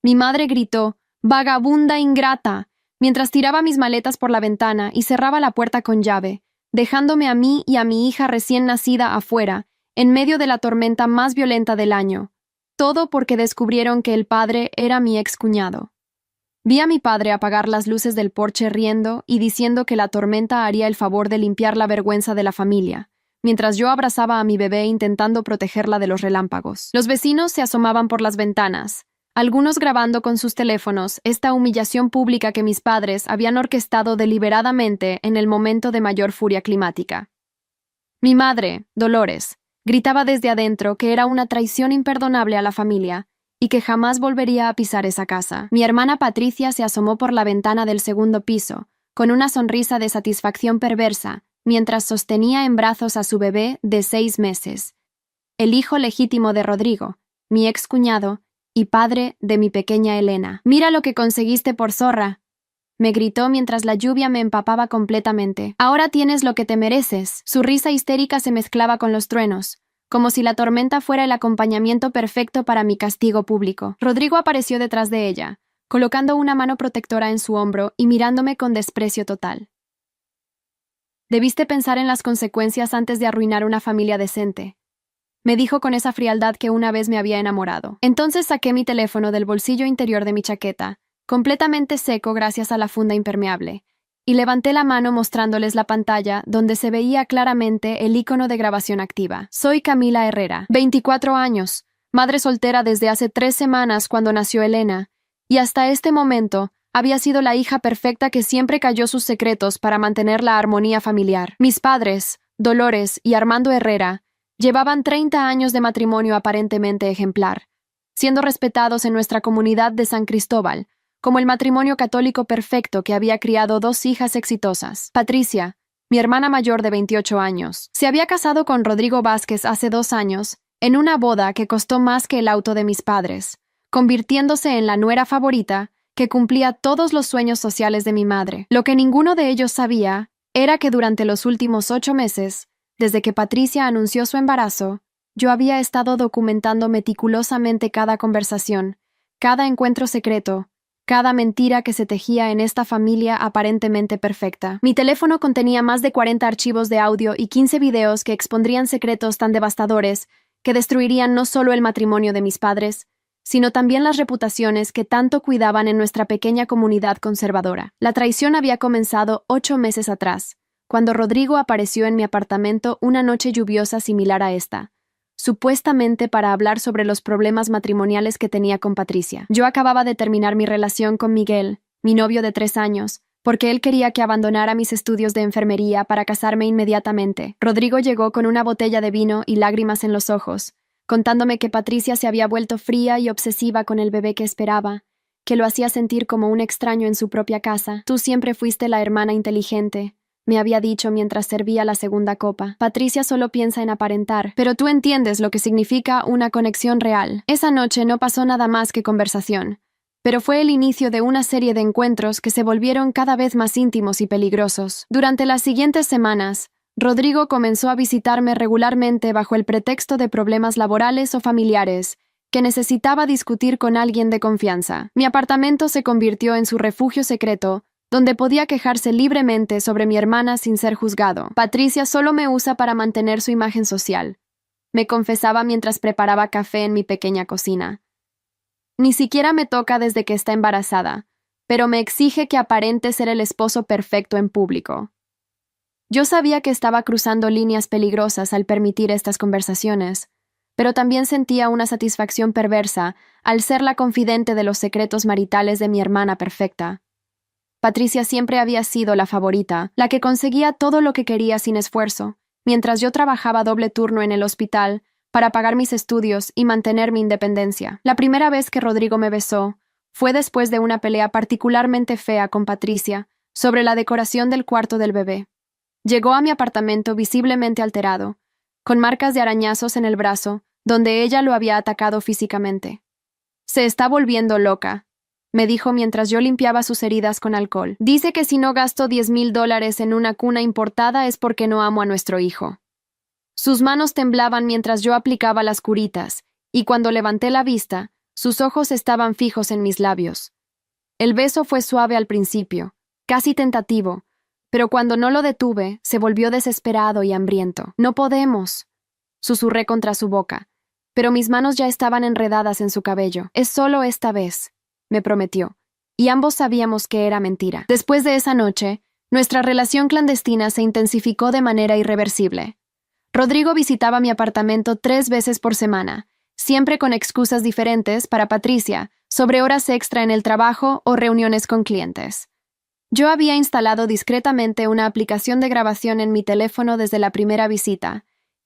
Mi madre gritó, «¡Vagabunda ingrata!», mientras tiraba mis maletas por la ventana y cerraba la puerta con llave, dejándome a mí y a mi hija recién nacida afuera, en medio de la tormenta más violenta del año. Todo porque descubrieron que el padre era mi excuñado. Vi a mi padre apagar las luces del porche riendo y diciendo que la tormenta haría el favor de limpiar la vergüenza de la familia, mientras yo abrazaba a mi bebé intentando protegerla de los relámpagos. Los vecinos se asomaban por las ventanas, algunos grabando con sus teléfonos esta humillación pública que mis padres habían orquestado deliberadamente en el momento de mayor furia climática. Mi madre, Dolores, gritaba desde adentro que era una traición imperdonable a la familia y que jamás volvería a pisar esa casa. Mi hermana Patricia se asomó por la ventana del segundo piso, con una sonrisa de satisfacción perversa, mientras sostenía en brazos a su bebé de 6 meses, el hijo legítimo de Rodrigo, mi excuñado, y padre de mi pequeña Elena. «Mira lo que conseguiste por zorra», me gritó mientras la lluvia me empapaba completamente. «Ahora tienes lo que te mereces». Su risa histérica se mezclaba con los truenos, como si la tormenta fuera el acompañamiento perfecto para mi castigo público. Rodrigo apareció detrás de ella, colocando una mano protectora en su hombro y mirándome con desprecio total. «Debiste pensar en las consecuencias antes de arruinar una familia decente», me dijo con esa frialdad que una vez me había enamorado. Entonces saqué mi teléfono del bolsillo interior de mi chaqueta, completamente seco gracias a la funda impermeable, y levanté la mano mostrándoles la pantalla donde se veía claramente el icono de grabación activa. Soy Camila Herrera, 24 años, madre soltera desde hace 3 semanas cuando nació Elena, y hasta este momento había sido la hija perfecta que siempre cayó sus secretos para mantener la armonía familiar. Mis padres, Dolores y Armando Herrera, llevaban 30 años de matrimonio aparentemente ejemplar, siendo respetados en nuestra comunidad de San Cristóbal, como el matrimonio católico perfecto que había criado 2 hijas exitosas. Patricia, mi hermana mayor de 28 años, se había casado con Rodrigo Vázquez hace 2 años, en una boda que costó más que el auto de mis padres, convirtiéndose en la nuera favorita que cumplía todos los sueños sociales de mi madre. Lo que ninguno de ellos sabía era que durante los últimos 8 meses, desde que Patricia anunció su embarazo, yo había estado documentando meticulosamente cada conversación, cada encuentro secreto, cada mentira que se tejía en esta familia aparentemente perfecta. Mi teléfono contenía más de 40 archivos de audio y 15 videos que expondrían secretos tan devastadores que destruirían no solo el matrimonio de mis padres, sino también las reputaciones que tanto cuidaban en nuestra pequeña comunidad conservadora. La traición había comenzado 8 meses atrás, cuando Rodrigo apareció en mi apartamento una noche lluviosa similar a esta, supuestamente para hablar sobre los problemas matrimoniales que tenía con Patricia. Yo acababa de terminar mi relación con Miguel, mi novio de 3 años, porque él quería que abandonara mis estudios de enfermería para casarme inmediatamente. Rodrigo llegó con una botella de vino y lágrimas en los ojos, contándome que Patricia se había vuelto fría y obsesiva con el bebé que esperaba, que lo hacía sentir como un extraño en su propia casa. «Tú siempre fuiste la hermana inteligente», me había dicho mientras servía la segunda copa. «Patricia solo piensa en aparentar, pero tú entiendes lo que significa una conexión real». Esa noche no pasó nada más que conversación, pero fue el inicio de una serie de encuentros que se volvieron cada vez más íntimos y peligrosos. Durante las siguientes semanas, Rodrigo comenzó a visitarme regularmente bajo el pretexto de problemas laborales o familiares, que necesitaba discutir con alguien de confianza. Mi apartamento se convirtió en su refugio secreto, donde podía quejarse libremente sobre mi hermana sin ser juzgado. «Patricia solo me usa para mantener su imagen social», me confesaba mientras preparaba café en mi pequeña cocina. «Ni siquiera me toca desde que está embarazada, pero me exige que aparente ser el esposo perfecto en público». Yo sabía que estaba cruzando líneas peligrosas al permitir estas conversaciones, pero también sentía una satisfacción perversa al ser la confidente de los secretos maritales de mi hermana perfecta. Patricia siempre había sido la favorita, la que conseguía todo lo que quería sin esfuerzo, mientras yo trabajaba doble turno en el hospital para pagar mis estudios y mantener mi independencia. La primera vez que Rodrigo me besó fue después de una pelea particularmente fea con Patricia sobre la decoración del cuarto del bebé. Llegó a mi apartamento visiblemente alterado, con marcas de arañazos en el brazo, donde ella lo había atacado físicamente. «Se está volviendo loca», me dijo mientras yo limpiaba sus heridas con alcohol. «Dice que si no gasto $10,000 en una cuna importada es porque no amo a nuestro hijo». Sus manos temblaban mientras yo aplicaba las curitas, y cuando levanté la vista, Sus ojos estaban fijos en mis labios. El beso fue suave al principio, casi tentativo, pero cuando no lo detuve, se volvió desesperado y hambriento. «No podemos», susurré contra su boca, pero mis manos ya estaban enredadas en su cabello. «Es solo esta vez», me prometió, y ambos sabíamos que era mentira. Después de esa noche, nuestra relación clandestina se intensificó de manera irreversible. Rodrigo visitaba mi apartamento 3 veces por semana, siempre con excusas diferentes para Patricia, sobre horas extra en el trabajo o reuniones con clientes. Yo había instalado discretamente una aplicación de grabación en mi teléfono desde la primera visita,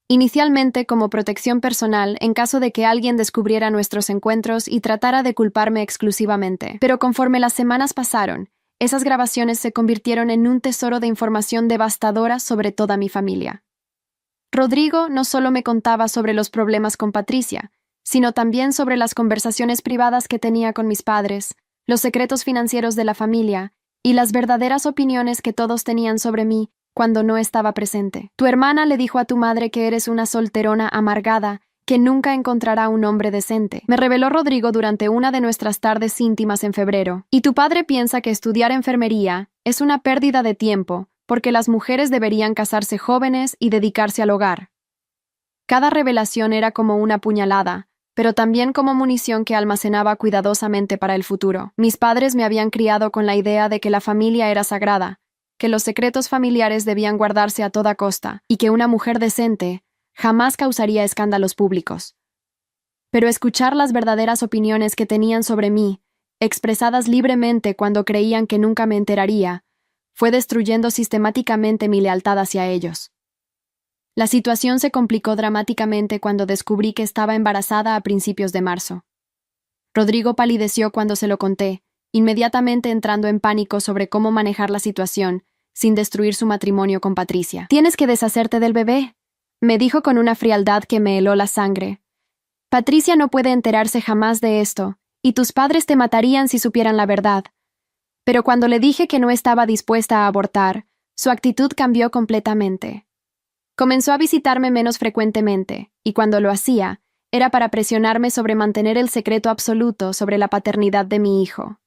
inicialmente como protección personal en caso de que alguien descubriera nuestros encuentros y tratara de culparme exclusivamente. Pero conforme las semanas pasaron, esas grabaciones se convirtieron en un tesoro de información devastadora sobre toda mi familia. Rodrigo no solo me contaba sobre los problemas con Patricia, sino también sobre las conversaciones privadas que tenía con mis padres, los secretos financieros de la familia y las verdaderas opiniones que todos tenían sobre mí cuando no estaba presente. «Tu hermana le dijo a tu madre que eres una solterona amargada que nunca encontrará un hombre decente», me reveló Rodrigo durante una de nuestras tardes íntimas en febrero. «Y tu padre piensa que estudiar enfermería es una pérdida de tiempo porque las mujeres deberían casarse jóvenes y dedicarse al hogar». Cada revelación era como una puñalada, pero también como munición que almacenaba cuidadosamente para el futuro. Mis padres me habían criado con la idea de que la familia era sagrada, que los secretos familiares debían guardarse a toda costa, y que una mujer decente jamás causaría escándalos públicos. Pero escuchar las verdaderas opiniones que tenían sobre mí, expresadas libremente cuando creían que nunca me enteraría, fue destruyendo sistemáticamente mi lealtad hacia ellos. La situación se complicó dramáticamente cuando descubrí que estaba embarazada a principios de marzo. Rodrigo palideció cuando se lo conté, inmediatamente entrando en pánico sobre cómo manejar la situación sin destruir su matrimonio con Patricia. «Tienes que deshacerte del bebé», me dijo con una frialdad que me heló la sangre. «Patricia no puede enterarse jamás de esto, y tus padres te matarían si supieran la verdad». Pero cuando le dije que no estaba dispuesta a abortar, su actitud cambió completamente. Comenzó a visitarme menos frecuentemente, y cuando lo hacía, era para presionarme sobre mantener el secreto absoluto sobre la paternidad de mi hijo.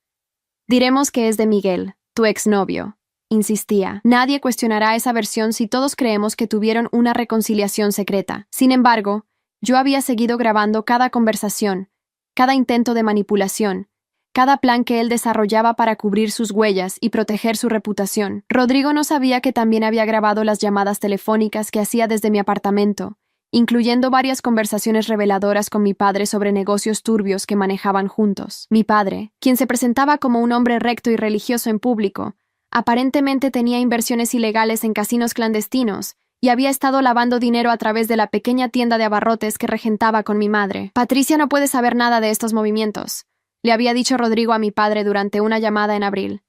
«Diremos que es de Miguel, tu exnovio», insistía. «Nadie cuestionará esa versión si todos creemos que tuvieron una reconciliación secreta». Sin embargo, yo había seguido grabando cada conversación, cada intento de manipulación, cada plan que él desarrollaba para cubrir sus huellas y proteger su reputación. Rodrigo no sabía que también había grabado las llamadas telefónicas que hacía desde mi apartamento, incluyendo varias conversaciones reveladoras con mi padre sobre negocios turbios que manejaban juntos. Mi padre, quien se presentaba como un hombre recto y religioso en público, aparentemente tenía inversiones ilegales en casinos clandestinos y había estado lavando dinero a través de la pequeña tienda de abarrotes que regentaba con mi madre. «Patricia no puede saber nada de estos movimientos», le había dicho Rodrigo a mi padre durante una llamada en abril.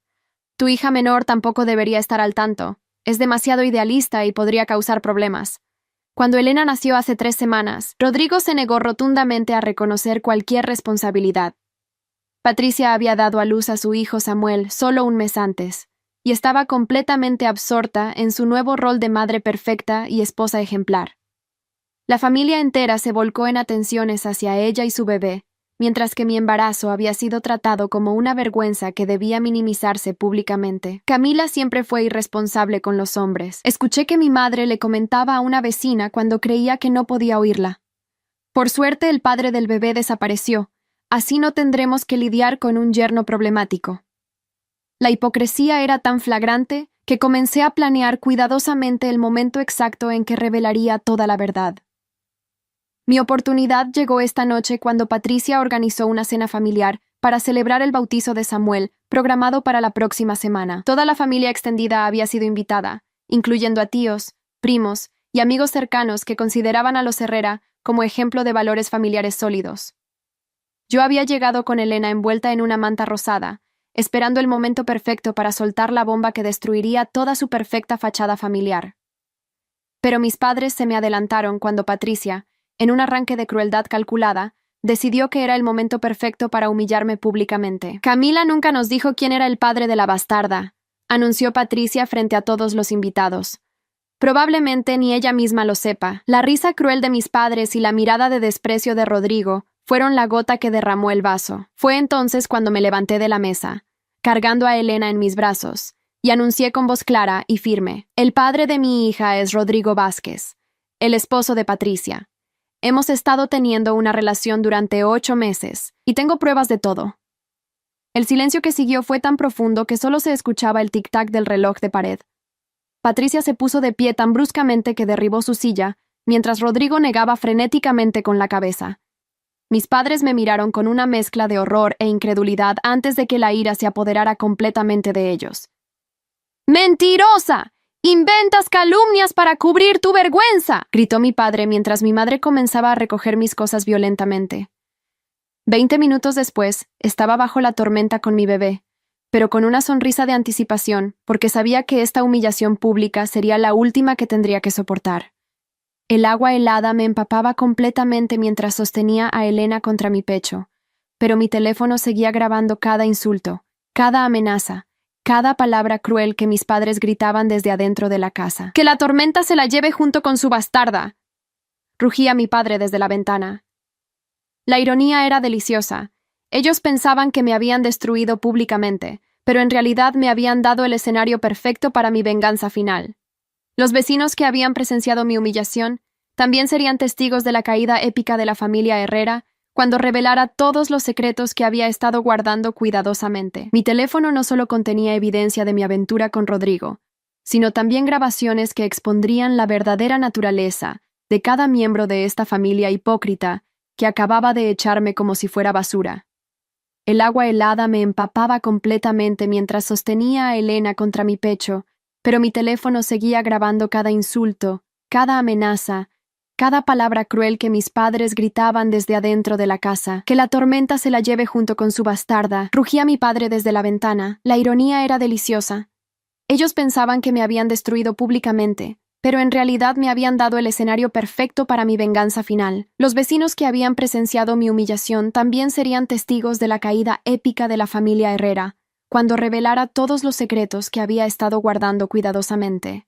«Tu hija menor tampoco debería estar al tanto. Es demasiado idealista y podría causar problemas». Cuando Elena nació hace 3 semanas, Rodrigo se negó rotundamente a reconocer cualquier responsabilidad. Patricia había dado a luz a su hijo Samuel solo un mes antes, y estaba completamente absorta en su nuevo rol de madre perfecta y esposa ejemplar. La familia entera se volcó en atenciones hacia ella y su bebé, mientras que mi embarazo había sido tratado como una vergüenza que debía minimizarse públicamente. Camila siempre fue irresponsable con los hombres. Escuché que mi madre le comentaba a una vecina cuando creía que no podía oírla. Por suerte, el padre del bebé desapareció. Así no tendremos que lidiar con un yerno problemático. La hipocresía era tan flagrante que comencé a planear cuidadosamente el momento exacto en que revelaría toda la verdad. Mi oportunidad llegó esta noche cuando Patricia organizó una cena familiar para celebrar el bautizo de Samuel, programado para la próxima semana. Toda la familia extendida había sido invitada, incluyendo a tíos, primos y amigos cercanos que consideraban a los Herrera como ejemplo de valores familiares sólidos. Yo había llegado con Elena envuelta en una manta rosada, esperando el momento perfecto para soltar la bomba que destruiría toda su perfecta fachada familiar. Pero mis padres se me adelantaron cuando Patricia, en un arranque de crueldad calculada, decidió que era el momento perfecto para humillarme públicamente. «Camila nunca nos dijo quién era el padre de la bastarda», anunció Patricia frente a todos los invitados. Probablemente ni ella misma lo sepa. La risa cruel de mis padres y la mirada de desprecio de Rodrigo fueron la gota que derramó el vaso. Fue entonces cuando me levanté de la mesa, cargando a Elena en mis brazos, y anuncié con voz clara y firme: el padre de mi hija es Rodrigo Vázquez, el esposo de Patricia. Hemos estado teniendo una relación durante 8 meses, y tengo pruebas de todo. El silencio que siguió fue tan profundo que solo se escuchaba el tic-tac del reloj de pared. Patricia se puso de pie tan bruscamente que derribó su silla, mientras Rodrigo negaba frenéticamente con la cabeza. Mis padres me miraron con una mezcla de horror e incredulidad antes de que la ira se apoderara completamente de ellos. ¡Mentirosa! ¡Inventas calumnias para cubrir tu vergüenza!, gritó mi padre mientras mi madre comenzaba a recoger mis cosas violentamente. 20 minutos después, estaba bajo la tormenta con mi bebé, pero con una sonrisa de anticipación, porque sabía que esta humillación pública sería la última que tendría que soportar. El agua helada me empapaba completamente mientras sostenía a Elena contra mi pecho, pero mi teléfono seguía grabando cada insulto, cada amenaza, cada palabra cruel que mis padres gritaban desde adentro de la casa. ¡Que la tormenta se la lleve junto con su bastarda!, rugía mi padre desde la ventana. La ironía era deliciosa. Ellos pensaban que me habían destruido públicamente, pero en realidad me habían dado el escenario perfecto para mi venganza final. Los vecinos que habían presenciado mi humillación también serían testigos de la caída épica de la familia Herrera cuando revelara todos los secretos que había estado guardando cuidadosamente. Mi teléfono no solo contenía evidencia de mi aventura con Rodrigo, sino también grabaciones que expondrían la verdadera naturaleza de cada miembro de esta familia hipócrita que acababa de echarme como si fuera basura. El agua helada me empapaba completamente mientras sostenía a Elena contra mi pecho, pero mi teléfono seguía grabando cada insulto, cada amenaza, cada palabra cruel que mis padres gritaban desde adentro de la casa. ¡Que la tormenta se la lleve junto con su bastarda!, rugía mi padre desde la ventana. La ironía era deliciosa. Ellos pensaban que me habían destruido públicamente, pero en realidad me habían dado el escenario perfecto para mi venganza final. Los vecinos que habían presenciado mi humillación también serían testigos de la caída épica de la familia Herrera, cuando revelara todos los secretos que había estado guardando cuidadosamente.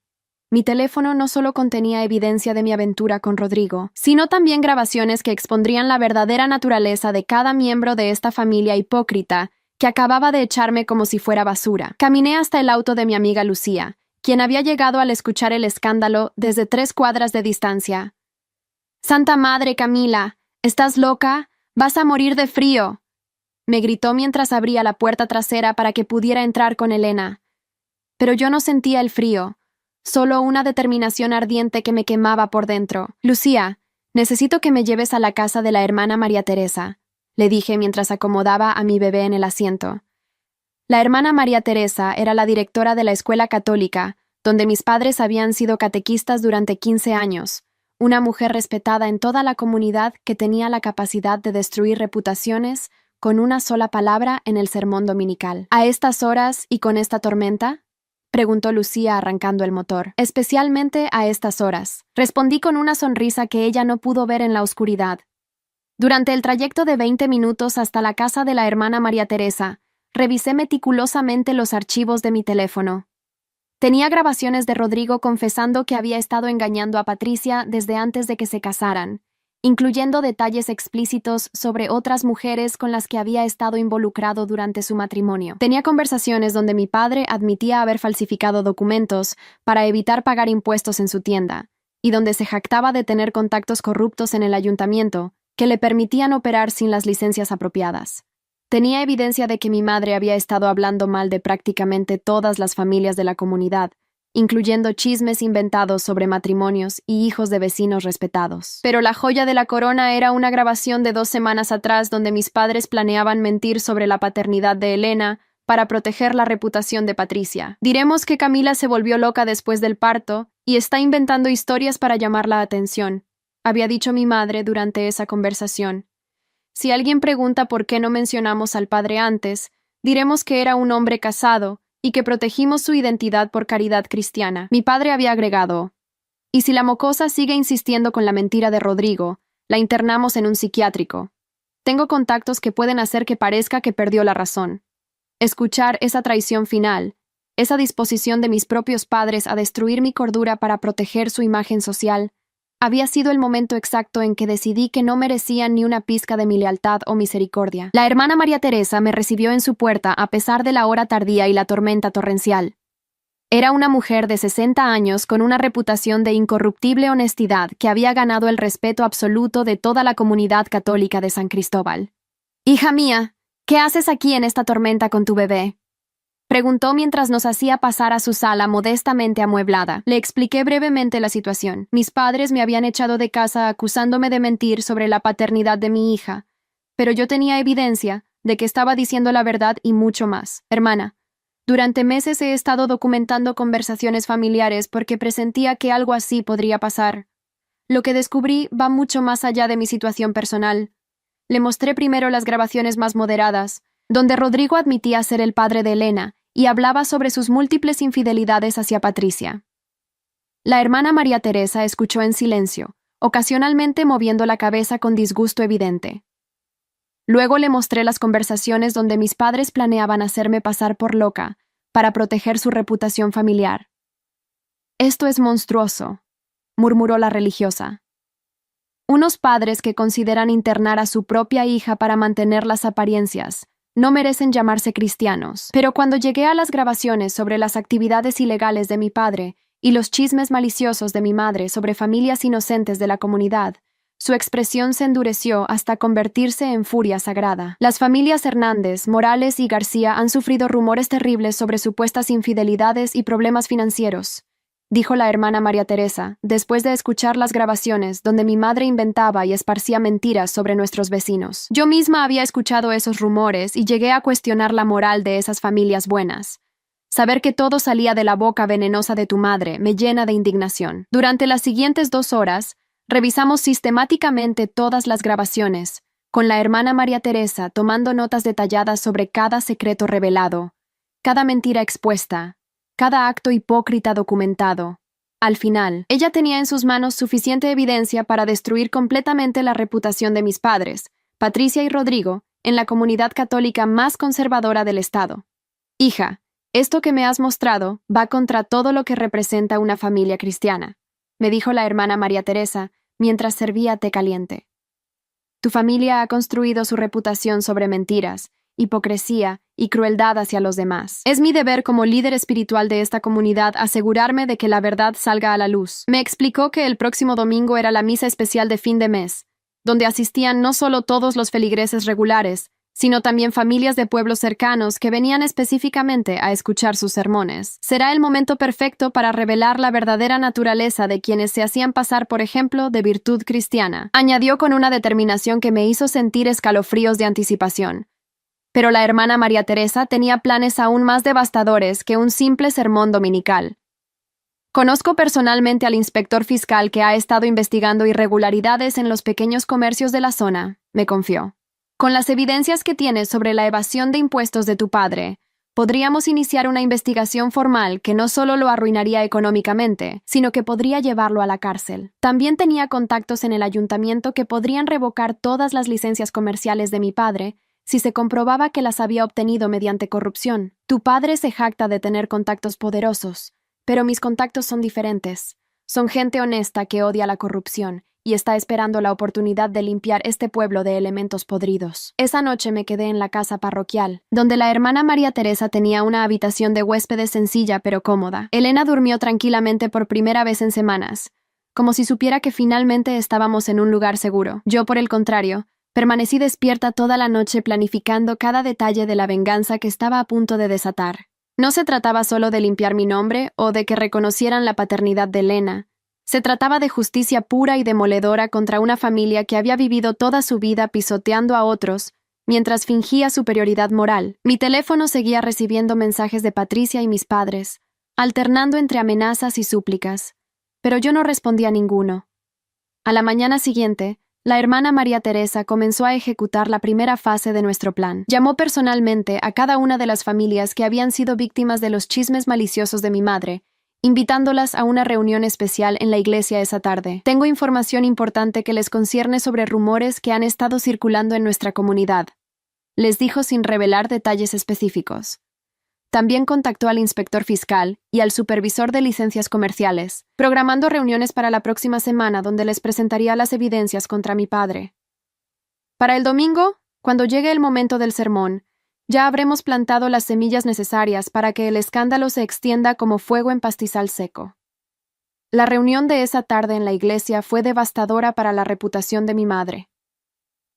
Mi teléfono no solo contenía evidencia de mi aventura con Rodrigo, sino también grabaciones que expondrían la verdadera naturaleza de cada miembro de esta familia hipócrita que acababa de echarme como si fuera basura. Caminé hasta el auto de mi amiga Lucía, quien había llegado al escuchar el escándalo desde 3 cuadras de distancia. «¡Santa Madre, Camila! ¿Estás loca? ¡Vas a morir de frío!», me gritó mientras abría la puerta trasera para que pudiera entrar con Elena. Pero yo no sentía el frío, solo una determinación ardiente que me quemaba por dentro. «Lucía, necesito que me lleves a la casa de la hermana María Teresa», le dije mientras acomodaba a mi bebé en el asiento. La hermana María Teresa era la directora de la escuela católica, donde mis padres habían sido catequistas durante 15 años, una mujer respetada en toda la comunidad que tenía la capacidad de destruir reputaciones con una sola palabra en el sermón dominical. «¿A estas horas y con esta tormenta?», preguntó Lucía arrancando el motor. «Especialmente a estas horas», respondí con una sonrisa que ella no pudo ver en la oscuridad. Durante el trayecto de 20 minutos hasta la casa de la hermana María Teresa, revisé meticulosamente los archivos de mi teléfono. Tenía grabaciones de Rodrigo confesando que había estado engañando a Patricia desde antes de que se casaran, incluyendo detalles explícitos sobre otras mujeres con las que había estado involucrado durante su matrimonio. Tenía conversaciones donde mi padre admitía haber falsificado documentos para evitar pagar impuestos en su tienda, y donde se jactaba de tener contactos corruptos en el ayuntamiento que le permitían operar sin las licencias apropiadas. Tenía evidencia de que mi madre había estado hablando mal de prácticamente todas las familias de la comunidad, incluyendo chismes inventados sobre matrimonios y hijos de vecinos respetados. Pero la joya de la corona era una grabación de 2 semanas atrás donde mis padres planeaban mentir sobre la paternidad de Elena para proteger la reputación de Patricia. Diremos que Camila se volvió loca después del parto y está inventando historias para llamar la atención, había dicho mi madre durante esa conversación. Si alguien pregunta por qué no mencionamos al padre antes, diremos que era un hombre casado y que protegimos su identidad por caridad cristiana. Mi padre había agregado: «Y si la mocosa sigue insistiendo con la mentira de Rodrigo, la internamos en un psiquiátrico. Tengo contactos que pueden hacer que parezca que perdió la razón». Escuchar esa traición final, esa disposición de mis propios padres a destruir mi cordura para proteger su imagen social, Había sido el momento exacto en que decidí que no merecía ni una pizca de mi lealtad o misericordia. La hermana María Teresa me recibió en su puerta a pesar de la hora tardía y la tormenta torrencial. Era una mujer de 60 años con una reputación de incorruptible honestidad que había ganado el respeto absoluto de toda la comunidad católica de San Cristóbal. «Hija mía, ¿qué haces aquí en esta tormenta con tu bebé?», preguntó mientras nos hacía pasar a su sala modestamente amueblada. Le expliqué brevemente la situación. Mis padres me habían echado de casa acusándome de mentir sobre la paternidad de mi hija, pero yo tenía evidencia de que estaba diciendo la verdad y mucho más. Hermana, durante meses he estado documentando conversaciones familiares porque presentía que algo así podría pasar. Lo que descubrí va mucho más allá de mi situación personal. Le mostré primero las grabaciones más moderadas, donde Rodrigo admitía ser el padre de Elena y hablaba sobre sus múltiples infidelidades hacia Patricia. La hermana María Teresa escuchó en silencio, ocasionalmente moviendo la cabeza con disgusto evidente. Luego le mostré las conversaciones donde mis padres planeaban hacerme pasar por loca para proteger su reputación familiar. «Esto es monstruoso», murmuró la religiosa. «Unos padres que consideran internar a su propia hija para mantener las apariencias no merecen llamarse cristianos». Pero cuando llegué a las grabaciones sobre las actividades ilegales de mi padre y los chismes maliciosos de mi madre sobre familias inocentes de la comunidad, su expresión se endureció hasta convertirse en furia sagrada. Las familias Hernández, Morales y García han sufrido rumores terribles sobre supuestas infidelidades y problemas financieros, dijo la hermana María Teresa, después de escuchar las grabaciones donde mi madre inventaba y esparcía mentiras sobre nuestros vecinos. Yo misma había escuchado esos rumores y llegué a cuestionar la moral de esas familias buenas. Saber que todo salía de la boca venenosa de tu madre me llena de indignación. Durante las siguientes 2 horas, revisamos sistemáticamente todas las grabaciones, con la hermana María Teresa tomando notas detalladas sobre cada secreto revelado, cada mentira expuesta, cada acto hipócrita documentado. Al final, ella tenía en sus manos suficiente evidencia para destruir completamente la reputación de mis padres, Patricia y Rodrigo, en la comunidad católica más conservadora del estado. «Hija, esto que me has mostrado va contra todo lo que representa una familia cristiana», me dijo la hermana María Teresa mientras servía té caliente. «Tu familia ha construido su reputación sobre mentiras, hipocresía y crueldad hacia los demás. Es mi deber como líder espiritual de esta comunidad asegurarme de que la verdad salga a la luz». Me explicó que el próximo domingo era la misa especial de fin de mes, donde asistían no solo todos los feligreses regulares, sino también familias de pueblos cercanos que venían específicamente a escuchar sus sermones. Será el momento perfecto para revelar la verdadera naturaleza de quienes se hacían pasar, por ejemplo, de virtud cristiana, añadió con una determinación que me hizo sentir escalofríos de anticipación. Pero la hermana María Teresa tenía planes aún más devastadores que un simple sermón dominical. «Conozco personalmente al inspector fiscal que ha estado investigando irregularidades en los pequeños comercios de la zona», me confió. «Con las evidencias que tienes sobre la evasión de impuestos de tu padre, podríamos iniciar una investigación formal que no solo lo arruinaría económicamente, sino que podría llevarlo a la cárcel». También tenía contactos en el ayuntamiento que podrían revocar todas las licencias comerciales de mi padre si se comprobaba que las había obtenido mediante corrupción. «Tu padre se jacta de tener contactos poderosos, pero mis contactos son diferentes. Son gente honesta que odia la corrupción y está esperando la oportunidad de limpiar este pueblo de elementos podridos». Esa noche me quedé en la casa parroquial, donde la hermana María Teresa tenía una habitación de huéspedes sencilla pero cómoda. Elena durmió tranquilamente por primera vez en semanas, como si supiera que finalmente estábamos en un lugar seguro. Yo, por el contrario, permanecí despierta toda la noche planificando cada detalle de la venganza que estaba a punto de desatar. No se trataba solo de limpiar mi nombre o de que reconocieran la paternidad de Elena. Se trataba de justicia pura y demoledora contra una familia que había vivido toda su vida pisoteando a otros mientras fingía superioridad moral. Mi teléfono seguía recibiendo mensajes de Patricia y mis padres, alternando entre amenazas y súplicas, pero yo no respondía a ninguno. A la mañana siguiente, la hermana María Teresa comenzó a ejecutar la primera fase de nuestro plan. Llamó personalmente a cada una de las familias que habían sido víctimas de los chismes maliciosos de mi madre, invitándolas a una reunión especial en la iglesia esa tarde. «Tengo información importante que les concierne sobre rumores que han estado circulando en nuestra comunidad», les dijo sin revelar detalles específicos. También contactó al inspector fiscal y al supervisor de licencias comerciales, programando reuniones para la próxima semana donde les presentaría las evidencias contra mi padre. Para el domingo, cuando llegue el momento del sermón, ya habremos plantado las semillas necesarias para que el escándalo se extienda como fuego en pastizal seco. La reunión de esa tarde en la iglesia fue devastadora para la reputación de mi madre.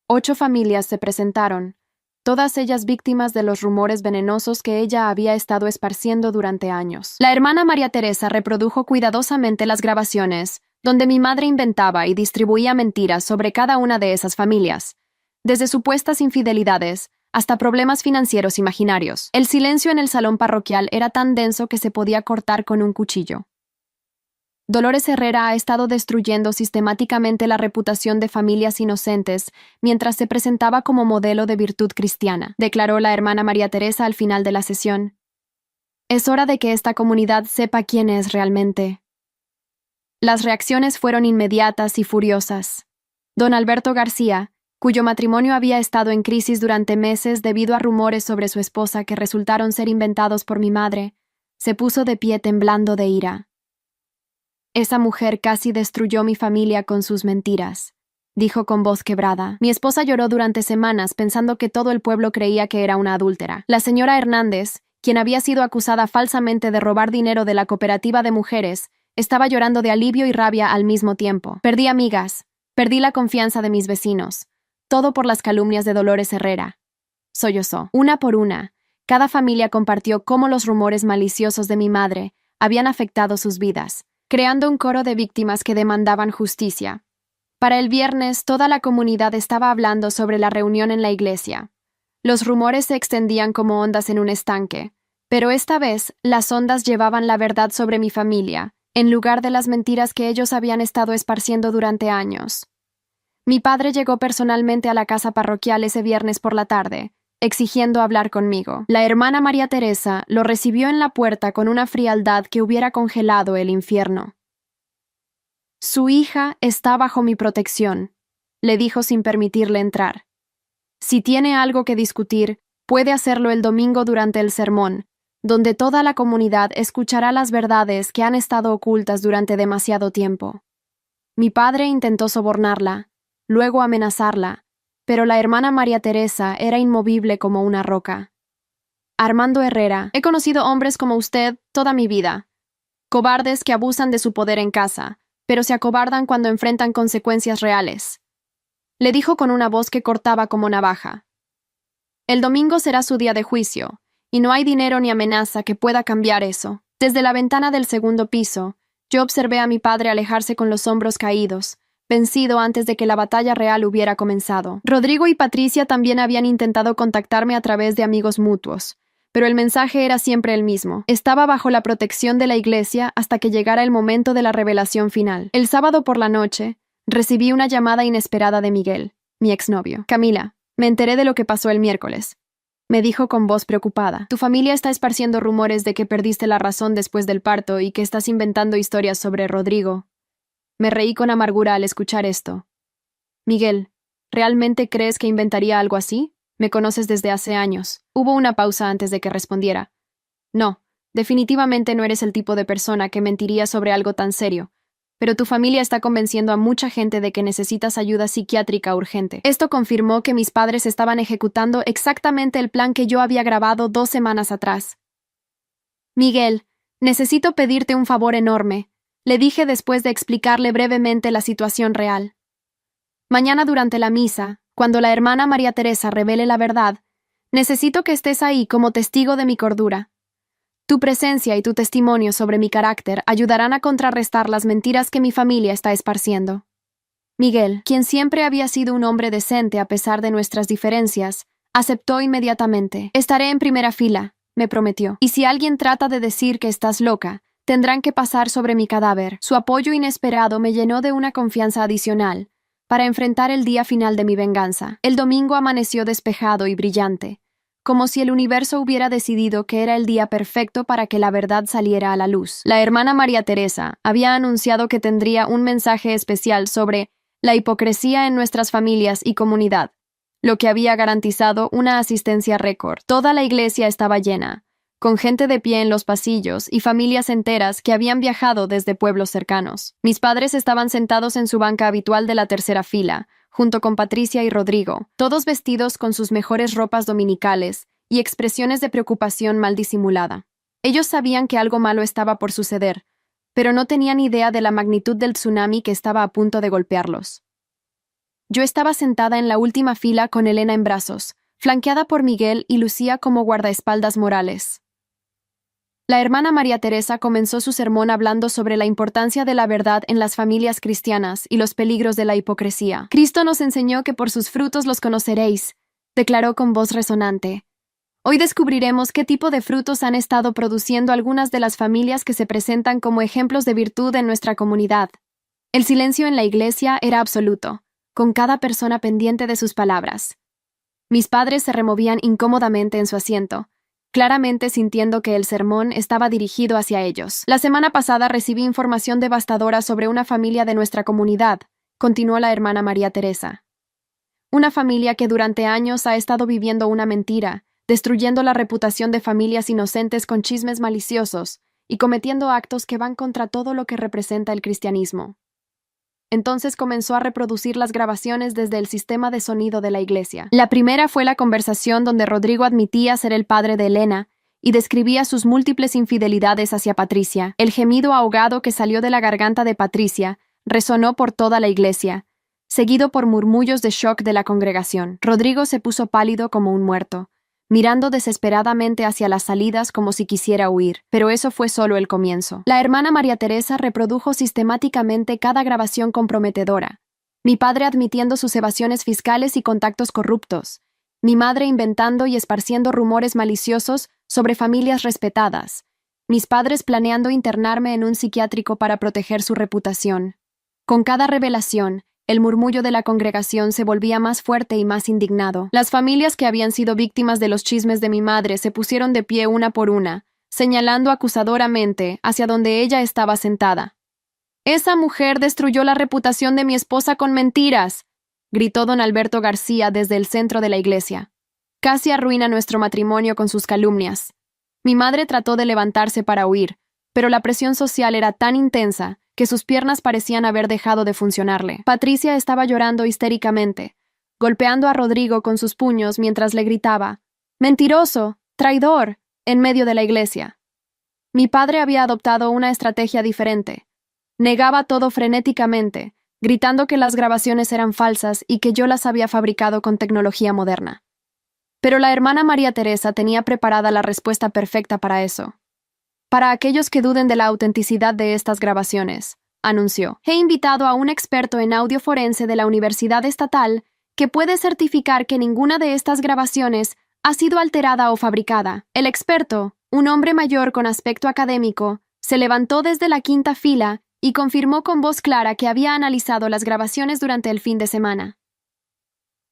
8 familias se presentaron, todas ellas víctimas de los rumores venenosos que ella había estado esparciendo durante años. La hermana María Teresa reprodujo cuidadosamente las grabaciones, donde mi madre inventaba y distribuía mentiras sobre cada una de esas familias, desde supuestas infidelidades hasta problemas financieros imaginarios. El silencio en el salón parroquial era tan denso que se podía cortar con un cuchillo. Dolores Herrera ha estado destruyendo sistemáticamente la reputación de familias inocentes mientras se presentaba como modelo de virtud cristiana, declaró la hermana María Teresa al final de la sesión. Es hora de que esta comunidad sepa quién es realmente. Las reacciones fueron inmediatas y furiosas. Don Alberto García, cuyo matrimonio había estado en crisis durante meses debido a rumores sobre su esposa que resultaron ser inventados por mi madre, se puso de pie temblando de ira. Esa mujer casi destruyó mi familia con sus mentiras, dijo con voz quebrada. Mi esposa lloró durante semanas pensando que todo el pueblo creía que era una adúltera. La señora Hernández, quien había sido acusada falsamente de robar dinero de la cooperativa de mujeres, estaba llorando de alivio y rabia al mismo tiempo. Perdí amigas, perdí la confianza de mis vecinos, todo por las calumnias de Dolores Herrera. Sollozó. Una por una, cada familia compartió cómo los rumores maliciosos de mi madre habían afectado sus vidas, creando un coro de víctimas que demandaban justicia. Para el viernes, toda la comunidad estaba hablando sobre la reunión en la iglesia. Los rumores se extendían como ondas en un estanque, pero esta vez las ondas llevaban la verdad sobre mi familia, en lugar de las mentiras que ellos habían estado esparciendo durante años. Mi padre llegó personalmente a la casa parroquial ese viernes por la tarde, exigiendo hablar conmigo. La hermana María Teresa lo recibió en la puerta con una frialdad que hubiera congelado el infierno. Su hija está bajo mi protección, le dijo sin permitirle entrar. Si tiene algo que discutir, puede hacerlo el domingo durante el sermón, donde toda la comunidad escuchará las verdades que han estado ocultas durante demasiado tiempo. Mi padre intentó sobornarla, luego amenazarla, pero la hermana María Teresa era inmovible como una roca. Armando Herrera, he conocido hombres como usted toda mi vida. Cobardes que abusan de su poder en casa, pero se acobardan cuando enfrentan consecuencias reales. Le dijo con una voz que cortaba como navaja. El domingo será su día de juicio, y no hay dinero ni amenaza que pueda cambiar eso. Desde la ventana del segundo piso, yo observé a mi padre alejarse con los hombros caídos, vencido antes de que la batalla real hubiera comenzado. Rodrigo y Patricia también habían intentado contactarme a través de amigos mutuos, pero el mensaje era siempre el mismo. Estaba bajo la protección de la iglesia hasta que llegara el momento de la revelación final. El sábado por la noche, recibí una llamada inesperada de Miguel, mi exnovio. Camila, me enteré de lo que pasó el miércoles, me dijo con voz preocupada. Tu familia está esparciendo rumores de que perdiste la razón después del parto y que estás inventando historias sobre Rodrigo. Me reí con amargura al escuchar esto. Miguel, ¿realmente crees que inventaría algo así? Me conoces desde hace años. Hubo una pausa antes de que respondiera. No, definitivamente no eres el tipo de persona que mentiría sobre algo tan serio, pero tu familia está convenciendo a mucha gente de que necesitas ayuda psiquiátrica urgente. Esto confirmó que mis padres estaban ejecutando exactamente el plan que yo había grabado 2 semanas atrás. Miguel, necesito pedirte un favor enorme, le dije después de explicarle brevemente la situación real. Mañana durante la misa, cuando la hermana María Teresa revele la verdad, necesito que estés ahí como testigo de mi cordura. Tu presencia y tu testimonio sobre mi carácter ayudarán a contrarrestar las mentiras que mi familia está esparciendo. Miguel, quien siempre había sido un hombre decente a pesar de nuestras diferencias, aceptó inmediatamente. Estaré en primera fila, me prometió. Y si alguien trata de decir que estás loca, tendrán que pasar sobre mi cadáver. Su apoyo inesperado me llenó de una confianza adicional para enfrentar el día final de mi venganza. El domingo amaneció despejado y brillante, como si el universo hubiera decidido que era el día perfecto para que la verdad saliera a la luz. La hermana María Teresa había anunciado que tendría un mensaje especial sobre la hipocresía en nuestras familias y comunidad, lo que había garantizado una asistencia récord. Toda la iglesia estaba llena, con gente de pie en los pasillos y familias enteras que habían viajado desde pueblos cercanos. Mis padres estaban sentados en su banca habitual de la tercera fila, junto con Patricia y Rodrigo, todos vestidos con sus mejores ropas dominicales y expresiones de preocupación mal disimulada. Ellos sabían que algo malo estaba por suceder, pero no tenían idea de la magnitud del tsunami que estaba a punto de golpearlos. Yo estaba sentada en la última fila con Elena en brazos, flanqueada por Miguel y Lucía como guardaespaldas morales. La hermana María Teresa comenzó su sermón hablando sobre la importancia de la verdad en las familias cristianas y los peligros de la hipocresía. Cristo nos enseñó que por sus frutos los conoceréis, declaró con voz resonante. Hoy descubriremos qué tipo de frutos han estado produciendo algunas de las familias que se presentan como ejemplos de virtud en nuestra comunidad. El silencio en la iglesia era absoluto, con cada persona pendiente de sus palabras. Mis padres se removían incómodamente en su asiento, claramente sintiendo que el sermón estaba dirigido hacia ellos. La semana pasada recibí información devastadora sobre una familia de nuestra comunidad, continuó la hermana María Teresa. Una familia que durante años ha estado viviendo una mentira, destruyendo la reputación de familias inocentes con chismes maliciosos y cometiendo actos que van contra todo lo que representa el cristianismo. Entonces comenzó a reproducir las grabaciones desde el sistema de sonido de la iglesia. La primera fue la conversación donde Rodrigo admitía ser el padre de Elena y describía sus múltiples infidelidades hacia Patricia. El gemido ahogado que salió de la garganta de Patricia resonó por toda la iglesia, seguido por murmullos de shock de la congregación. Rodrigo se puso pálido como un muerto, mirando desesperadamente hacia las salidas como si quisiera huir, pero eso fue solo el comienzo. La hermana María Teresa reprodujo sistemáticamente cada grabación comprometedora. Mi padre admitiendo sus evasiones fiscales y contactos corruptos. Mi madre inventando y esparciendo rumores maliciosos sobre familias respetadas. Mis padres planeando internarme en un psiquiátrico para proteger su reputación. Con cada revelación, el murmullo de la congregación se volvía más fuerte y más indignado. Las familias que habían sido víctimas de los chismes de mi madre se pusieron de pie una por una, señalando acusadoramente hacia donde ella estaba sentada. «Esa mujer destruyó la reputación de mi esposa con mentiras», gritó don Alberto García desde el centro de la iglesia. «Casi arruina nuestro matrimonio con sus calumnias». Mi madre trató de levantarse para huir, pero la presión social era tan intensa que sus piernas parecían haber dejado de funcionarle. Patricia estaba llorando histéricamente, golpeando a Rodrigo con sus puños mientras le gritaba «¡Mentiroso! ¡Traidor!» en medio de la iglesia. Mi padre había adoptado una estrategia diferente. Negaba todo frenéticamente, gritando que las grabaciones eran falsas y que yo las había fabricado con tecnología moderna. Pero la hermana María Teresa tenía preparada la respuesta perfecta para eso. «Para aquellos que duden de la autenticidad de estas grabaciones», anunció, «he invitado a un experto en audio forense de la Universidad Estatal que puede certificar que ninguna de estas grabaciones ha sido alterada o fabricada». El experto, un hombre mayor con aspecto académico, se levantó desde la quinta fila y confirmó con voz clara que había analizado las grabaciones durante el fin de semana.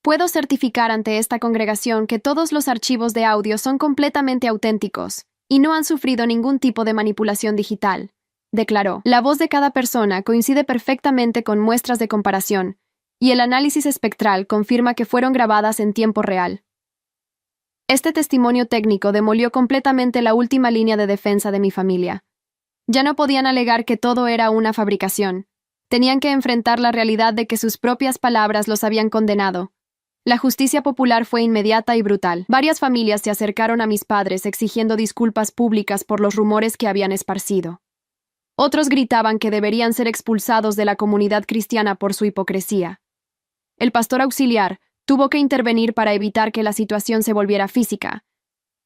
«Puedo certificar ante esta congregación que todos los archivos de audio son completamente auténticos y no han sufrido ningún tipo de manipulación digital», declaró. La voz de cada persona coincide perfectamente con muestras de comparación, y el análisis espectral confirma que fueron grabadas en tiempo real. Este testimonio técnico demolió completamente la última línea de defensa de mi familia. Ya no podían alegar que todo era una fabricación. Tenían que enfrentar la realidad de que sus propias palabras los habían condenado. La justicia popular fue inmediata y brutal. Varias familias se acercaron a mis padres exigiendo disculpas públicas por los rumores que habían esparcido. Otros gritaban que deberían ser expulsados de la comunidad cristiana por su hipocresía. El pastor auxiliar tuvo que intervenir para evitar que la situación se volviera física,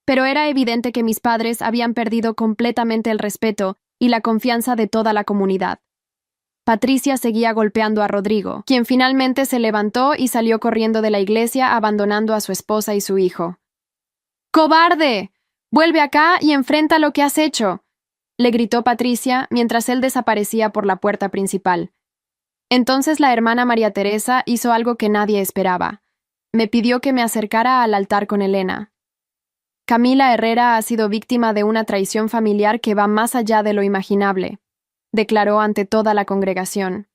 pero era evidente que mis padres habían perdido completamente el respeto y la confianza de toda la comunidad. Patricia seguía golpeando a Rodrigo, quien finalmente se levantó y salió corriendo de la iglesia abandonando a su esposa y su hijo. «¡Cobarde! ¡Vuelve acá y enfrenta lo que has hecho!», le gritó Patricia mientras él desaparecía por la puerta principal. Entonces la hermana María Teresa hizo algo que nadie esperaba. Me pidió que me acercara al altar con Elena. «Camila Herrera ha sido víctima de una traición familiar que va más allá de lo imaginable», declaró ante toda la congregación.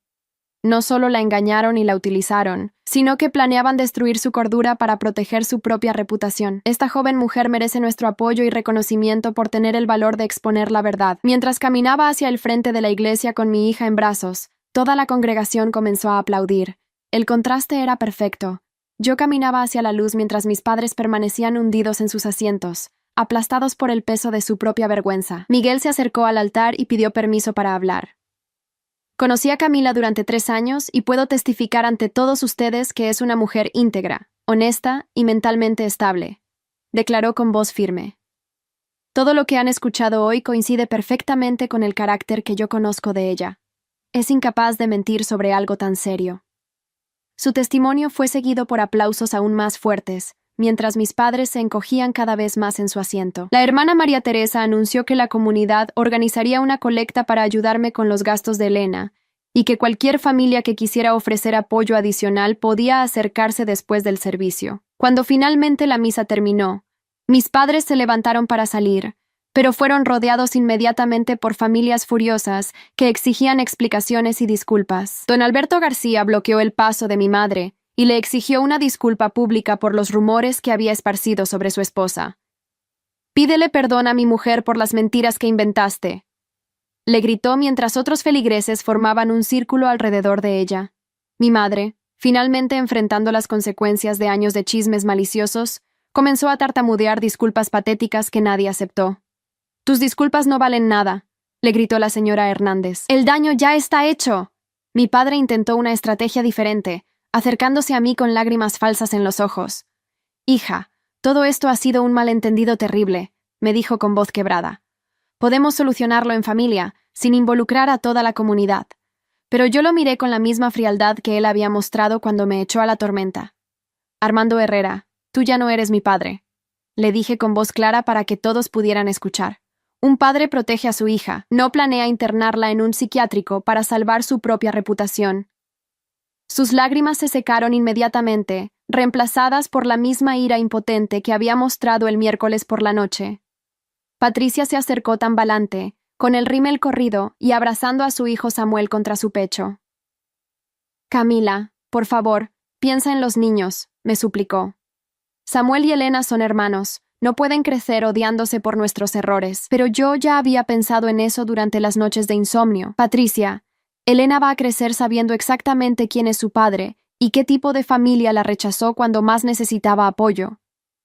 «No solo la engañaron y la utilizaron, sino que planeaban destruir su cordura para proteger su propia reputación. Esta joven mujer merece nuestro apoyo y reconocimiento por tener el valor de exponer la verdad. Mientras caminaba hacia el frente de la iglesia con mi hija en brazos, toda la congregación comenzó a aplaudir. El contraste era perfecto. Yo caminaba hacia la luz mientras mis padres permanecían hundidos en sus asientos, aplastados por el peso de su propia vergüenza. Miguel se acercó al altar y pidió permiso para hablar. Conocí a Camila durante 3 años y puedo testificar ante todos ustedes que es una mujer íntegra, honesta y mentalmente estable, declaró con voz firme. Todo lo que han escuchado hoy coincide perfectamente con el carácter que yo conozco de ella. Es incapaz de mentir sobre algo tan serio. Su testimonio fue seguido por aplausos aún más fuertes, mientras mis padres se encogían cada vez más en su asiento. La hermana María Teresa anunció que la comunidad organizaría una colecta para ayudarme con los gastos de Elena, y que cualquier familia que quisiera ofrecer apoyo adicional podía acercarse después del servicio. Cuando finalmente la misa terminó, mis padres se levantaron para salir, pero fueron rodeados inmediatamente por familias furiosas que exigían explicaciones y disculpas. Don Alberto García bloqueó el paso de mi madre y le exigió una disculpa pública por los rumores que había esparcido sobre su esposa. «Pídele perdón a mi mujer por las mentiras que inventaste», le gritó mientras otros feligreses formaban un círculo alrededor de ella. Mi madre, finalmente enfrentando las consecuencias de años de chismes maliciosos, comenzó a tartamudear disculpas patéticas que nadie aceptó. «Tus disculpas no valen nada», le gritó la señora Hernández. «El daño ya está hecho». Mi padre intentó una estrategia diferente, acercándose a mí con lágrimas falsas en los ojos. «Hija, todo esto ha sido un malentendido terrible», me dijo con voz quebrada. «Podemos solucionarlo en familia, sin involucrar a toda la comunidad». Pero yo lo miré con la misma frialdad que él había mostrado cuando me echó a la tormenta. «Armando Herrera, tú ya no eres mi padre», le dije con voz clara para que todos pudieran escuchar. Un padre protege a su hija, no planea internarla en un psiquiátrico para salvar su propia reputación. Sus lágrimas se secaron inmediatamente, reemplazadas por la misma ira impotente que había mostrado el miércoles por la noche. Patricia se acercó tambalante, con el rímel corrido y abrazando a su hijo Samuel contra su pecho. «Camila, por favor, piensa en los niños», me suplicó. «Samuel y Elena son hermanos, no pueden crecer odiándose por nuestros errores, pero yo ya había pensado en eso durante las noches de insomnio. Patricia, Elena va a crecer sabiendo exactamente quién es su padre y qué tipo de familia la rechazó cuando más necesitaba apoyo»,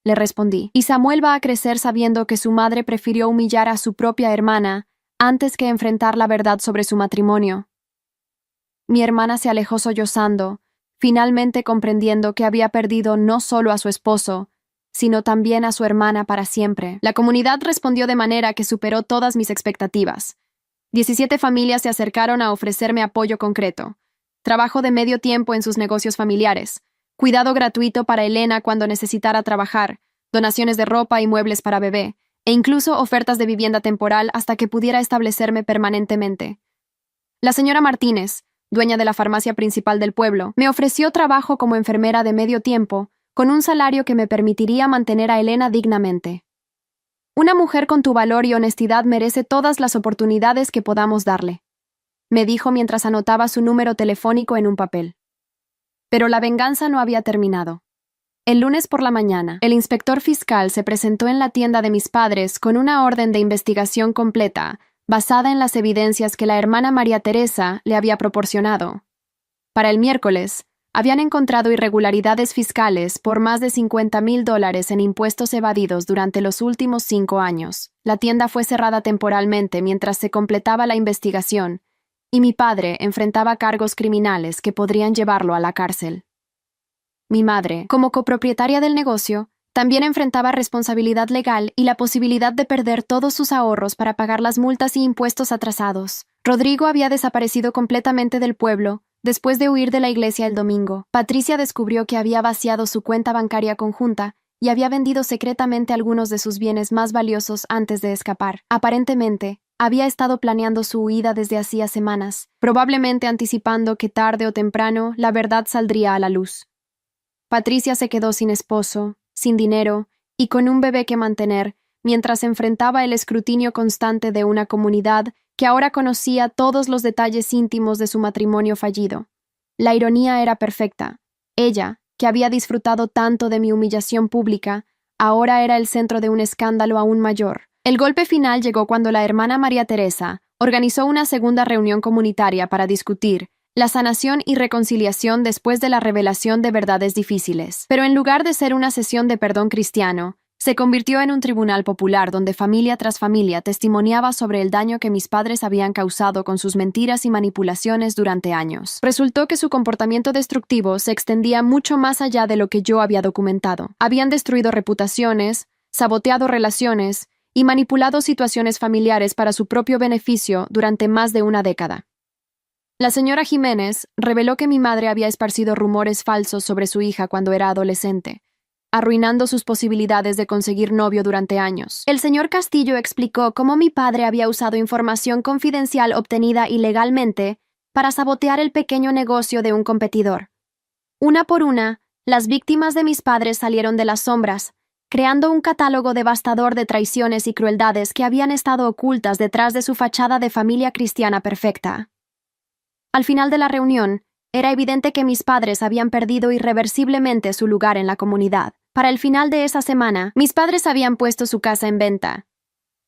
le respondí. «Y Samuel va a crecer sabiendo que su madre prefirió humillar a su propia hermana antes que enfrentar la verdad sobre su matrimonio». Mi hermana se alejó sollozando, finalmente comprendiendo que había perdido no solo a su esposo, sino también a su hermana para siempre. La comunidad respondió de manera que superó todas mis expectativas. 17 familias se acercaron a ofrecerme apoyo concreto, trabajo de medio tiempo en sus negocios familiares, cuidado gratuito para Elena cuando necesitara trabajar, donaciones de ropa y muebles para bebé, e incluso ofertas de vivienda temporal hasta que pudiera establecerme permanentemente. La señora Martínez, dueña de la farmacia principal del pueblo, me ofreció trabajo como enfermera de medio tiempo, con un salario que me permitiría mantener a Elena dignamente. «Una mujer con tu valor y honestidad merece todas las oportunidades que podamos darle», me dijo mientras anotaba su número telefónico en un papel. Pero la venganza no había terminado. El lunes por la mañana, el inspector fiscal se presentó en la tienda de mis padres con una orden de investigación completa, basada en las evidencias que la hermana María Teresa le había proporcionado. Para el miércoles, habían encontrado irregularidades fiscales por más de $50,000 en impuestos evadidos durante los últimos 5 años. La tienda fue cerrada temporalmente mientras se completaba la investigación, y mi padre enfrentaba cargos criminales que podrían llevarlo a la cárcel. Mi madre, como copropietaria del negocio, también enfrentaba responsabilidad legal y la posibilidad de perder todos sus ahorros para pagar las multas y impuestos atrasados. Rodrigo había desaparecido completamente del pueblo después de huir de la iglesia el domingo. Patricia descubrió que había vaciado su cuenta bancaria conjunta y había vendido secretamente algunos de sus bienes más valiosos antes de escapar. Aparentemente, había estado planeando su huida desde hacía semanas, probablemente anticipando que tarde o temprano la verdad saldría a la luz. Patricia se quedó sin esposo, sin dinero y con un bebé que mantener, mientras enfrentaba el escrutinio constante de una comunidad que ahora conocía todos los detalles íntimos de su matrimonio fallido. La ironía era perfecta. Ella, que había disfrutado tanto de mi humillación pública, ahora era el centro de un escándalo aún mayor. El golpe final llegó cuando la hermana María Teresa organizó una segunda reunión comunitaria para discutir la sanación y reconciliación después de la revelación de verdades difíciles. Pero en lugar de ser una sesión de perdón cristiano, se convirtió en un tribunal popular donde familia tras familia testimoniaba sobre el daño que mis padres habían causado con sus mentiras y manipulaciones durante años. Resultó que su comportamiento destructivo se extendía mucho más allá de lo que yo había documentado. Habían destruido reputaciones, saboteado relaciones y manipulado situaciones familiares para su propio beneficio durante más de una década. La señora Jiménez reveló que mi madre había esparcido rumores falsos sobre su hija cuando era adolescente, arruinando sus posibilidades de conseguir novio durante años. El señor Castillo explicó cómo mi padre había usado información confidencial obtenida ilegalmente para sabotear el pequeño negocio de un competidor. Una por una, las víctimas de mis padres salieron de las sombras, creando un catálogo devastador de traiciones y crueldades que habían estado ocultas detrás de su fachada de familia cristiana perfecta. Al final de la reunión, era evidente que mis padres habían perdido irreversiblemente su lugar en la comunidad. Para el final de esa semana, mis padres habían puesto su casa en venta.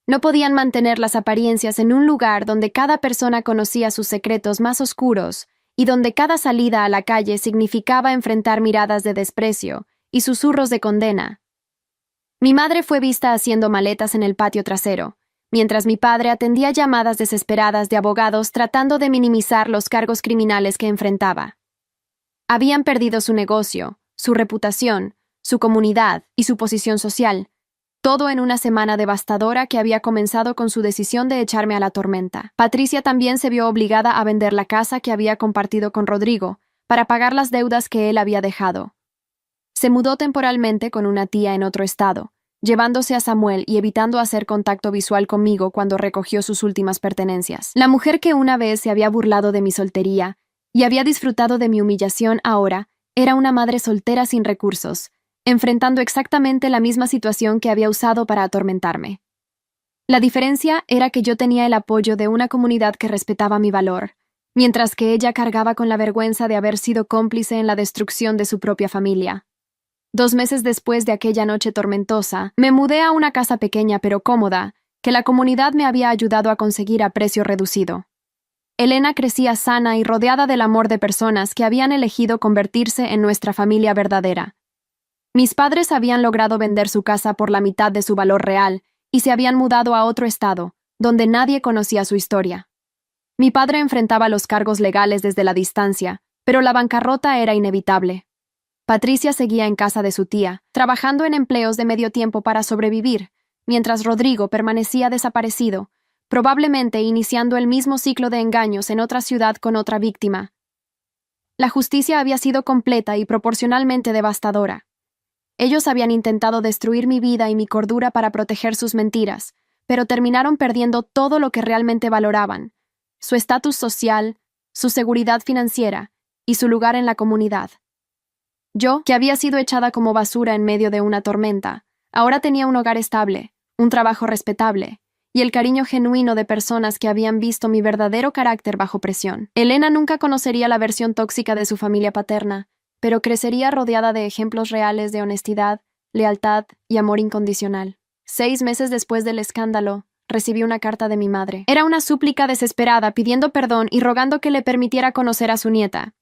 No podían mantener las apariencias en un lugar donde cada persona conocía sus secretos más oscuros y donde cada salida a la calle significaba enfrentar miradas de desprecio y susurros de condena. Mi madre fue vista haciendo maletas en el patio trasero, mientras mi padre atendía llamadas desesperadas de abogados tratando de minimizar los cargos criminales que enfrentaba. Habían perdido su negocio, su reputación, su comunidad y su posición social, todo en una semana devastadora que había comenzado con su decisión de echarme a la tormenta. Patricia también se vio obligada a vender la casa que había compartido con Rodrigo para pagar las deudas que él había dejado. Se mudó temporalmente con una tía en otro estado, llevándose a Samuel y evitando hacer contacto visual conmigo cuando recogió sus últimas pertenencias. La mujer que una vez se había burlado de mi soltería y había disfrutado de mi humillación ahora era una madre soltera sin recursos, enfrentando exactamente la misma situación que había usado para atormentarme. La diferencia era que yo tenía el apoyo de una comunidad que respetaba mi valor, mientras que ella cargaba con la vergüenza de haber sido cómplice en la destrucción de su propia familia. 2 meses después de aquella noche tormentosa, me mudé a una casa pequeña pero cómoda, que la comunidad me había ayudado a conseguir a precio reducido. Elena crecía sana y rodeada del amor de personas que habían elegido convertirse en nuestra familia verdadera. Mis padres habían logrado vender su casa por la mitad de su valor real y se habían mudado a otro estado, donde nadie conocía su historia. Mi padre enfrentaba los cargos legales desde la distancia, pero la bancarrota era inevitable. Patricia seguía en casa de su tía, trabajando en empleos de medio tiempo para sobrevivir, mientras Rodrigo permanecía desaparecido, probablemente iniciando el mismo ciclo de engaños en otra ciudad con otra víctima. La justicia había sido completa y proporcionalmente devastadora. Ellos habían intentado destruir mi vida y mi cordura para proteger sus mentiras, pero terminaron perdiendo todo lo que realmente valoraban: su estatus social, su seguridad financiera y su lugar en la comunidad. Yo, que había sido echada como basura en medio de una tormenta, ahora tenía un hogar estable, un trabajo respetable y el cariño genuino de personas que habían visto mi verdadero carácter bajo presión. Elena nunca conocería la versión tóxica de su familia paterna, pero crecería rodeada de ejemplos reales de honestidad, lealtad y amor incondicional. 6 meses después del escándalo, recibí una carta de mi madre. Era una súplica desesperada pidiendo perdón y rogando que le permitiera conocer a su nieta.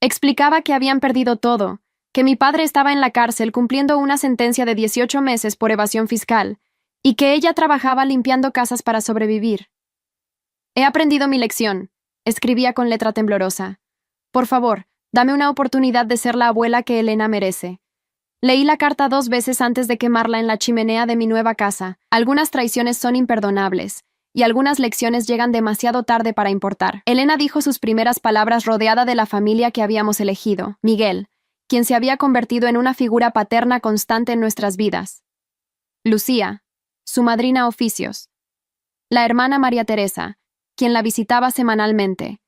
Explicaba que habían perdido todo, que mi padre estaba en la cárcel cumpliendo una sentencia de 18 meses por evasión fiscal, y que ella trabajaba limpiando casas para sobrevivir. He aprendido mi lección, escribía con letra temblorosa. Por favor, dame una oportunidad de ser la abuela que Elena merece. Leí la carta 2 veces antes de quemarla en la chimenea de mi nueva casa. Algunas traiciones son imperdonables, y algunas lecciones llegan demasiado tarde para importar. Elena dijo sus primeras palabras rodeada de la familia que habíamos elegido, Miguel, quien se había convertido en una figura paterna constante en nuestras vidas. Lucía, su madrina oficios. La hermana María Teresa, quien la visitaba semanalmente.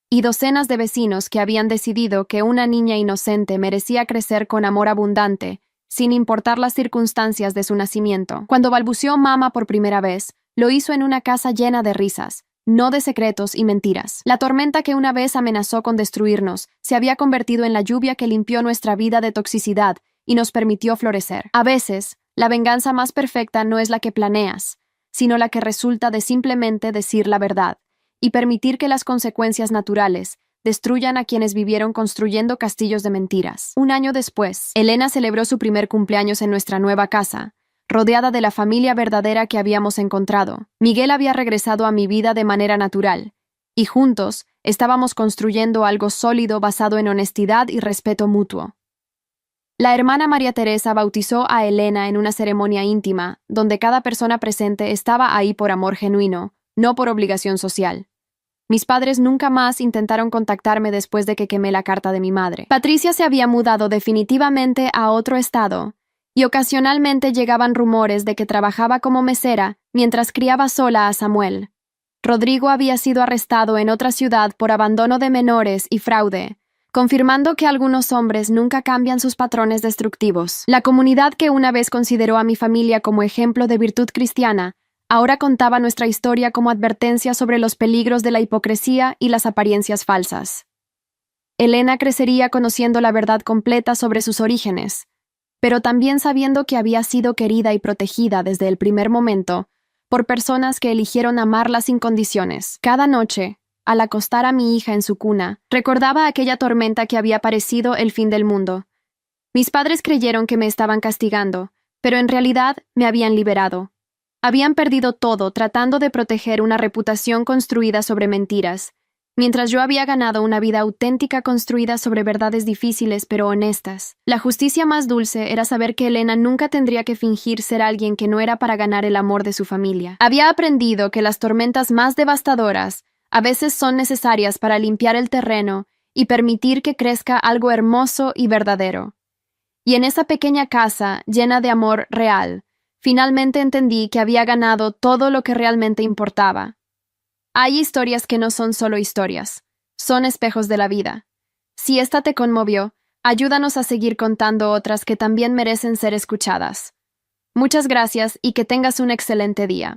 Y docenas de vecinos que habían decidido que una niña inocente merecía crecer con amor abundante, sin importar las circunstancias de su nacimiento. Cuando balbuceó mamá por primera vez, lo hizo en una casa llena de risas, no de secretos y mentiras. La tormenta que una vez amenazó con destruirnos se había convertido en la lluvia que limpió nuestra vida de toxicidad y nos permitió florecer. A veces, la venganza más perfecta no es la que planeas, sino la que resulta de simplemente decir la verdad y permitir que las consecuencias naturales destruyan a quienes vivieron construyendo castillos de mentiras. Un año después, Elena celebró su primer cumpleaños en nuestra nueva casa, rodeada de la familia verdadera que habíamos encontrado. Miguel había regresado a mi vida de manera natural, y juntos estábamos construyendo algo sólido basado en honestidad y respeto mutuo. La hermana María Teresa bautizó a Elena en una ceremonia íntima, donde cada persona presente estaba ahí por amor genuino, no por obligación social. Mis padres nunca más intentaron contactarme después de que quemé la carta de mi madre. Patricia se había mudado definitivamente a otro estado, y ocasionalmente llegaban rumores de que trabajaba como mesera mientras criaba sola a Samuel. Rodrigo había sido arrestado en otra ciudad por abandono de menores y fraude, confirmando que algunos hombres nunca cambian sus patrones destructivos. La comunidad que una vez consideró a mi familia como ejemplo de virtud cristiana, ahora contaba nuestra historia como advertencia sobre los peligros de la hipocresía y las apariencias falsas. Elena crecería conociendo la verdad completa sobre sus orígenes, pero también sabiendo que había sido querida y protegida desde el primer momento por personas que eligieron amarla sin condiciones. Cada noche, al acostar a mi hija en su cuna, recordaba aquella tormenta que había parecido el fin del mundo. Mis padres creyeron que me estaban castigando, pero en realidad me habían liberado. Habían perdido todo tratando de proteger una reputación construida sobre mentiras, mientras yo había ganado una vida auténtica construida sobre verdades difíciles pero honestas. La justicia más dulce era saber que Elena nunca tendría que fingir ser alguien que no era para ganar el amor de su familia. Había aprendido que las tormentas más devastadoras a veces son necesarias para limpiar el terreno y permitir que crezca algo hermoso y verdadero. Y en esa pequeña casa, llena de amor real, finalmente entendí que había ganado todo lo que realmente importaba. Hay historias que no son solo historias, son espejos de la vida. Si esta te conmovió, ayúdanos a seguir contando otras que también merecen ser escuchadas. Muchas gracias y que tengas un excelente día.